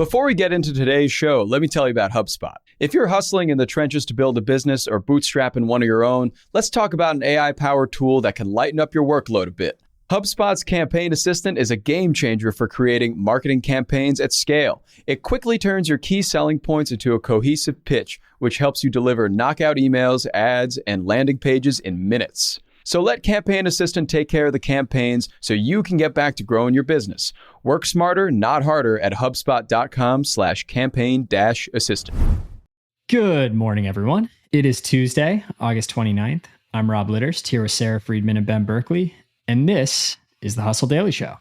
Before we get into today's show, let me tell you about HubSpot. If you're hustling in the trenches to build a business or bootstrapping one of your own, let's talk about an AI-powered tool that can lighten up your workload a bit. HubSpot's Campaign Assistant is a game changer for creating marketing campaigns at scale. It quickly turns your key selling points into a cohesive pitch, which helps you deliver knockout emails, ads, and landing pages in minutes. So let Campaign Assistant take care of the campaigns so you can get back to growing your business. Work smarter, not harder at HubSpot.com/campaign-assistant. Good morning, everyone. It is Tuesday, August 29th. I'm Rob Litterst here with Sara Friedman and Ben Berkley, and this is the Hustle Daily Show.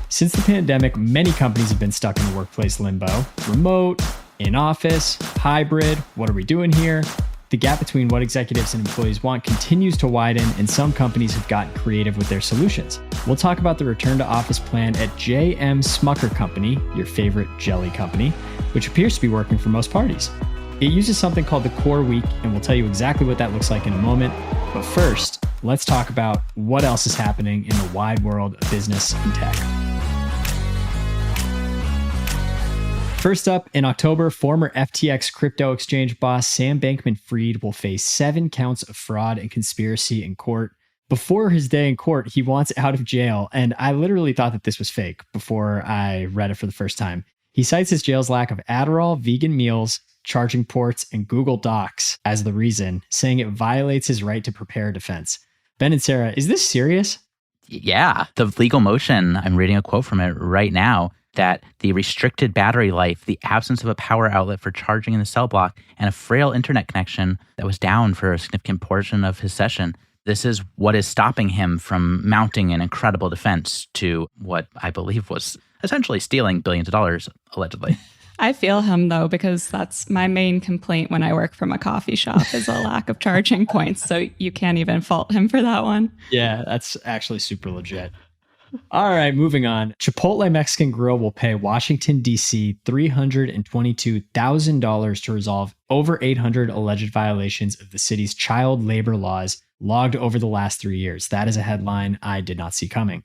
Since the pandemic, many companies have been stuck in the workplace limbo. Remote, in-office, hybrid, what are we doing here? The gap between what executives and employees want continues to widen, and some companies have gotten creative with their solutions. We'll talk about the return to office plan at Smucker Company, your favorite jelly company, which appears to be working for most parties. It uses something called the Core Week, and we'll tell you exactly what that looks like in a moment. But first, let's talk about what else is happening in the wide world of business and tech. First up, in October, former FTX crypto exchange boss Sam Bankman-Fried will face 7 counts of fraud and conspiracy in court. Before his day in court, he wants out of jail, and I literally thought that this was fake before I read it for the first time. He cites his jail's lack of Adderall, vegan meals, charging ports, and Google Docs as the reason, saying it violates his right to prepare a defense. Ben and Sara, is this serious? Yeah, the legal motion, I'm reading a quote from it right now, that the restricted battery life, the absence of a power outlet for charging in the cell block, and a frail internet connection that was down for a significant portion of his session. This is what is stopping him from mounting an incredible defense to what I believe was essentially stealing billions of dollars, allegedly. I feel him, though, because that's my main complaint when I work from a coffee shop is a lack of charging points. So you can't even fault him for that one. Yeah, that's actually super legit. All right, moving on. Chipotle Mexican Grill will pay Washington, D.C. $322,000 to resolve over 800 alleged violations of the city's child labor laws logged over the last 3 years. That is a headline I did not see coming.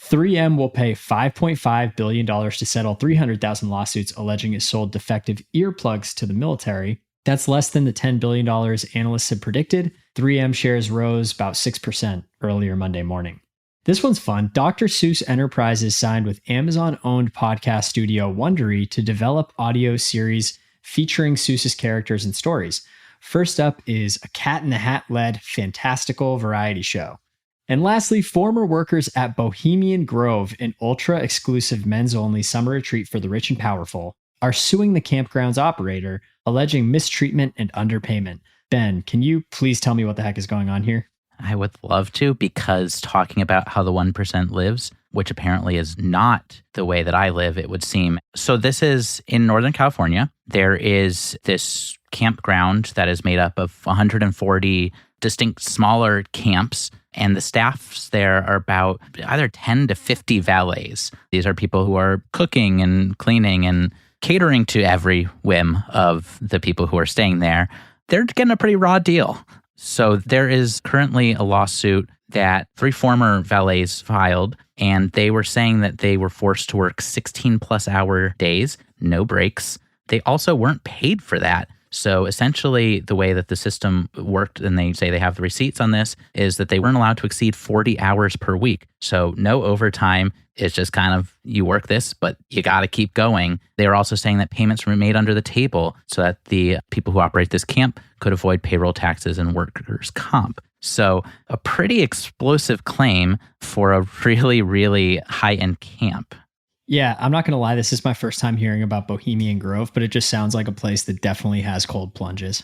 3M will pay $5.5 billion to settle 300,000 lawsuits alleging it sold defective earplugs to the military. That's less than the $10 billion analysts had predicted. 3M shares rose about 6% earlier Monday morning. This one's fun. Dr. Seuss Enterprises signed with Amazon-owned podcast studio Wondery to develop audio series featuring Seuss's characters and stories. First up is a Cat in the Hat-led fantastical variety show. And lastly, former workers at Bohemian Grove, an ultra-exclusive men's-only summer retreat for the rich and powerful, are suing the campground's operator, alleging mistreatment and underpayment. Ben, can you please tell me what the heck is going on here? I would love to, because talking about how the 1% lives, which apparently is not the way that I live, it would seem. So this is in Northern California. There is this campground that is made up of 140 distinct smaller camps, and the staffs there are about either 10 to 50 valets. These are people who are cooking and cleaning and catering to every whim of the people who are staying there. They're getting a pretty raw deal. So there is currently a lawsuit that 3 former valets filed, and they were saying that they were forced to work 16-plus hour days, no breaks. They also weren't paid for that. So essentially, the way that the system worked, and they say they have the receipts on this, is that they weren't allowed to exceed 40 hours per week. So no overtime. It's just kind of, you work this, but you got to keep going. They were also saying that payments were made under the table so that the people who operate this camp could avoid payroll taxes and workers' comp. So a pretty explosive claim for a really, really high-end camp. Yeah, I'm not going to lie. This is my first time hearing about Bohemian Grove, but it just sounds like a place that definitely has cold plunges.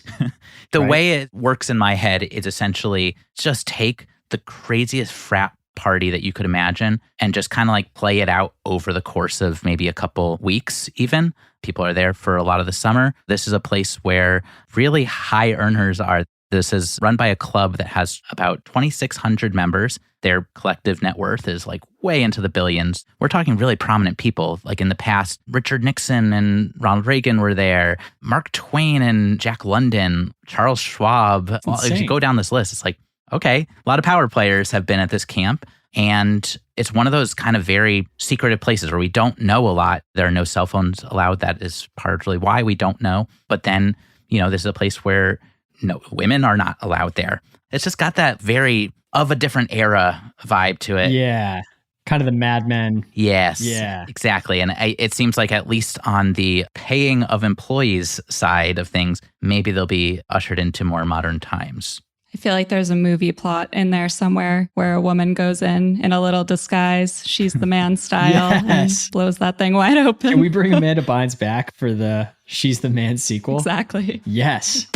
The way it works in my head is essentially just take the craziest frat party that you could imagine and just kind of like play it out over the course of maybe a couple weeks even. People are there for a lot of the summer. This is a place where really high earners are. This is run by a club that has about 2,600 members. Their collective net worth is like way into the billions. We're talking really prominent people. Like in the past, Richard Nixon and Ronald Reagan were there. Mark Twain and Jack London, Charles Schwab. If you go down this list, it's like okay, a lot of power players have been at this camp. And it's one of those kind of very secretive places where we don't know a lot. There are no cell phones allowed. That is partly why we don't know. But then, this is a place where no women are not allowed there. It's just got that very of a different era vibe to it. Yeah. Kind of the Mad Men. Yes. Yeah. Exactly. And it seems like at least on the paying of employees side of things, maybe they'll be ushered into more modern times. I feel like there's a movie plot in there somewhere where a woman goes in a little disguise. She's the man style and blows that thing wide open. Can we bring Amanda Bynes back for the She's the Man sequel? Exactly. Yes.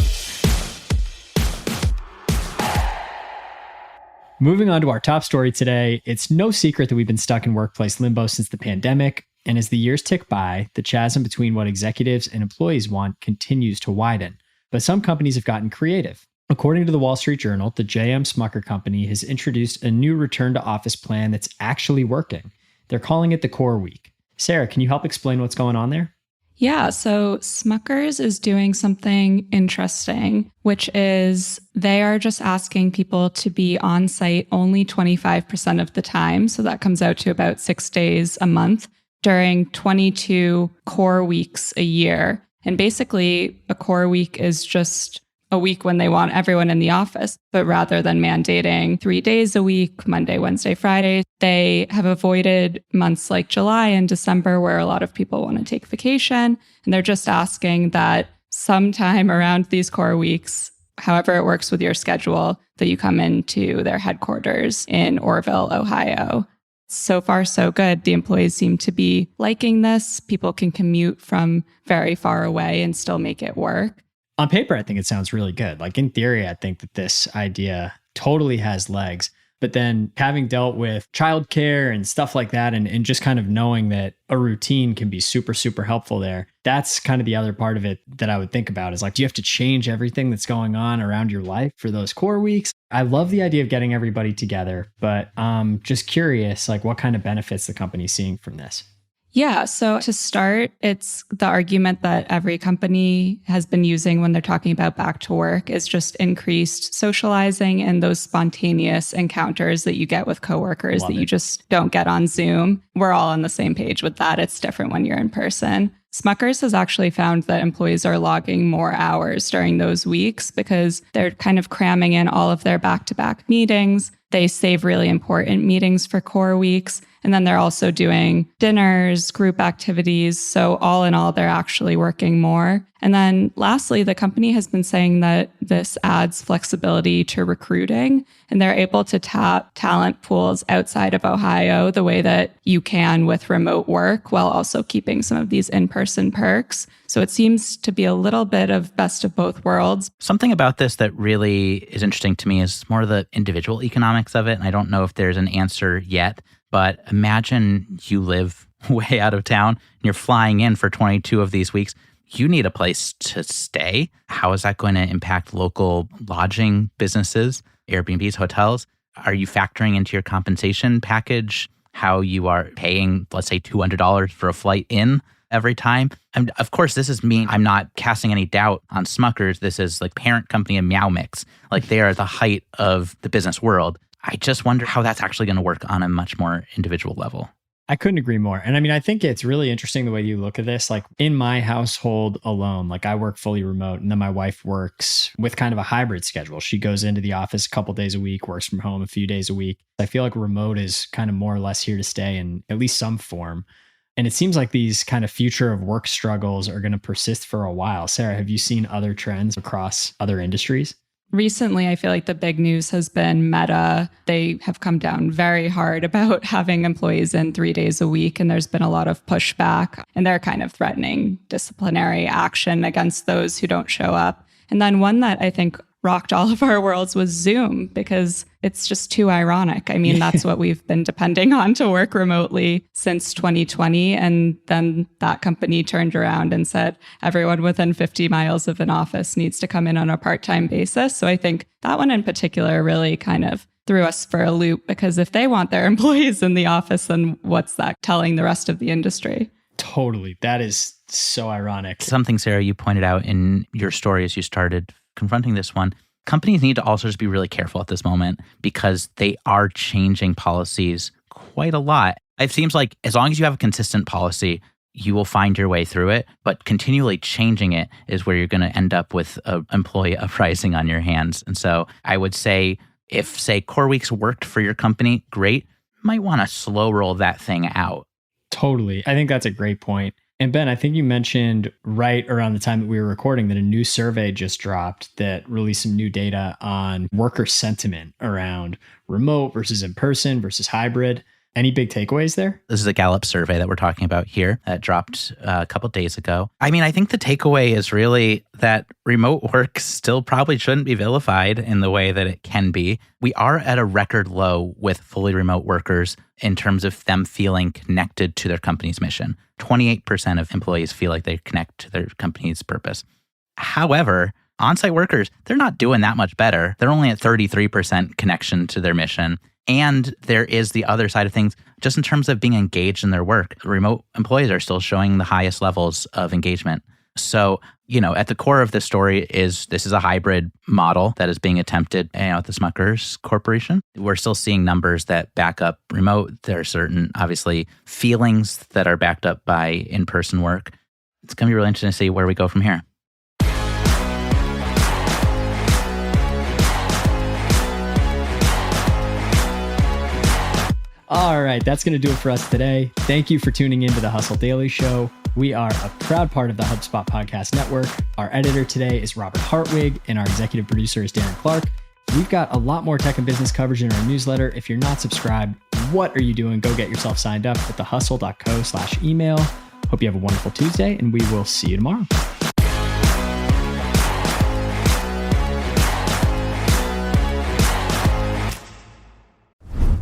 Moving on to our top story today, it's no secret that we've been stuck in workplace limbo since the pandemic. And as the years tick by, the chasm between what executives and employees want continues to widen. But some companies have gotten creative. According to the Wall Street Journal, the Smucker Company has introduced a new return to office plan that's actually working. They're calling it the Core Week. Sara, can you help explain what's going on there? Yeah, so Smucker's is doing something interesting, which is they are just asking people to be on site only 25% of the time. So that comes out to about 6 days a month during 22 core weeks a year. And basically, a core week is just a week when they want everyone in the office. But rather than mandating 3 days a week, Monday, Wednesday, Friday, they have avoided months like July and December where a lot of people want to take vacation. And they're just asking that sometime around these core weeks, however it works with your schedule, that you come into their headquarters in Orrville, Ohio. So far, so good. The employees seem to be liking this. People can commute from very far away and still make it work. On paper, I think it sounds really good. Like in theory, I think that this idea totally has legs. But then having dealt with childcare and stuff like that, and just kind of knowing that a routine can be super, super helpful there, that's kind of the other part of it that I would think about is like, do you have to change everything that's going on around your life for those core weeks? I love the idea of getting everybody together, but just curious, like what kind of benefits the company's seeing from this? Yeah. So to start, it's the argument that every company has been using when they're talking about back to work is just increased socializing and those spontaneous encounters that you get with coworkers you just don't get on Zoom. We're all on the same page with that. It's different when you're in person. Smucker's has actually found that employees are logging more hours during those weeks because they're kind of cramming in all of their back-to-back meetings. They save really important meetings for core weeks. And then they're also doing dinners, group activities. So all in all, they're actually working more. And then lastly, the company has been saying that this adds flexibility to recruiting and they're able to tap talent pools outside of Ohio the way that you can with remote work while also keeping some of these in-person perks. So it seems to be a little bit of best of both worlds. Something about this that really is interesting to me is more the individual economics of it. And I don't know if there's an answer yet, but imagine you live way out of town and you're flying in for 22 of these weeks. You need a place to stay. How is that going to impact local lodging businesses, Airbnbs, hotels? Are you factoring into your compensation package how you are paying, let's say, $200 for a flight in every time? And of course, this is me. I'm not casting any doubt on Smucker's. This is like parent company of Meow Mix. Like they are the height of the business world. I just wonder how that's actually going to work on a much more individual level. I couldn't agree more. And I mean, I think it's really interesting the way you look at this. Like in my household alone, like I work fully remote and then my wife works with kind of a hybrid schedule. She goes into the office a couple days a week, works from home a few days a week. I feel like remote is kind of more or less here to stay in at least some form. And it seems like these kind of future of work struggles are going to persist for a while. Sara, have you seen other trends across other industries? Recently, I feel like the big news has been Meta. They have come down very hard about having employees in 3 days a week, and there's been a lot of pushback, and they're kind of threatening disciplinary action against those who don't show up. And then one that I think rocked all of our worlds was Zoom, because it's just too ironic. I mean, that's what we've been depending on to work remotely since 2020. And then that company turned around and said, everyone within 50 miles of an office needs to come in on a part-time basis. So I think that one in particular really kind of threw us for a loop, because if they want their employees in the office, then what's that telling the rest of the industry? Totally. That is so ironic. Something, Sara, you pointed out in your story as you started confronting this one companies need to also just be really careful at this moment because they are changing policies quite a lot. It seems like as long as you have a consistent policy, you will find your way through it, but continually changing it is where you're going to end up with an employee uprising on your hands. And so I would say if, say, core weeks worked for your company, great, might want to slow roll that thing out. Totally. I think that's a great point. And Ben, I think you mentioned right around the time that we were recording that a new survey just dropped that released some new data on worker sentiment around remote versus in-person versus hybrid. Any big takeaways there? This is a Gallup survey that we're talking about here that dropped a couple of days ago. I mean, I think the takeaway is really that remote work still probably shouldn't be vilified in the way that it can be. We are at a record low with fully remote workers in terms of them feeling connected to their company's mission. 28% of employees feel like they connect to their company's purpose. However, on-site workers, they're not doing that much better. They're only at 33% connection to their mission. And there is the other side of things, just in terms of being engaged in their work. Remote employees are still showing the highest levels of engagement. So, at the core of this story is this is a hybrid model that is being attempted at the Smuckers Corporation. We're still seeing numbers that back up remote. There are certain, obviously, feelings that are backed up by in-person work. It's going to be really interesting to see where we go from here. All right, that's going to do it for us today. Thank you for tuning in to the Hustle Daily Show. We are a proud part of the HubSpot Podcast Network. Our editor today is Robert Hartwig, and our executive producer is Darren Clarke. We've got a lot more tech and business coverage in our newsletter. If you're not subscribed, what are you doing? Go get yourself signed up at thehustle.co/email. Hope you have a wonderful Tuesday, and we will see you tomorrow.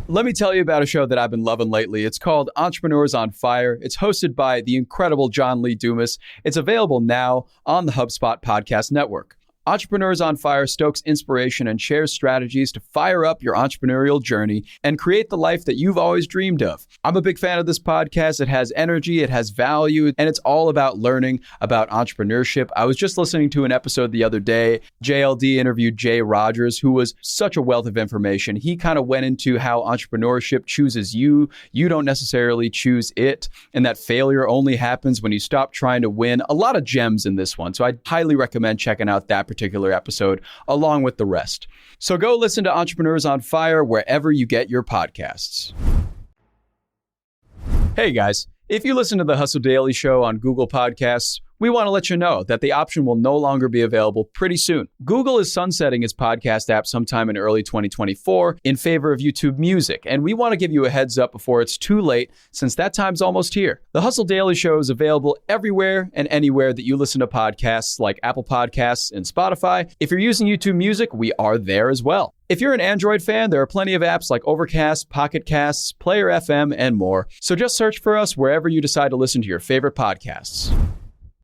Let me tell you about a show that I've been loving lately. It's called Entrepreneurs on Fire. It's hosted by the incredible John Lee Dumas. It's available now on the HubSpot Podcast Network. Entrepreneurs on Fire stokes inspiration and shares strategies to fire up your entrepreneurial journey and create the life that you've always dreamed of. I'm a big fan of this podcast. It has energy, it has value, and it's all about learning about entrepreneurship. I was just listening to an episode the other day. JLD interviewed Jay Rogers, who was such a wealth of information. He kind of went into how entrepreneurship chooses you. You don't necessarily choose it, and that failure only happens when you stop trying to win. A lot of gems in this one, so I'd highly recommend checking out that particular episode along with the rest. So go listen to Entrepreneurs on Fire wherever you get your podcasts. Hey guys, if you listen to the Hustle Daily Show on Google Podcasts, we want to let you know that the option will no longer be available pretty soon. Google is sunsetting its podcast app sometime in early 2024 in favor of YouTube Music, and we want to give you a heads up before it's too late since that time's almost here. The Hustle Daily Show is available everywhere and anywhere that you listen to podcasts like Apple Podcasts and Spotify. If you're using YouTube Music, we are there as well. If you're an Android fan, there are plenty of apps like Overcast, Pocket Casts, Player FM, and more. So just search for us wherever you decide to listen to your favorite podcasts.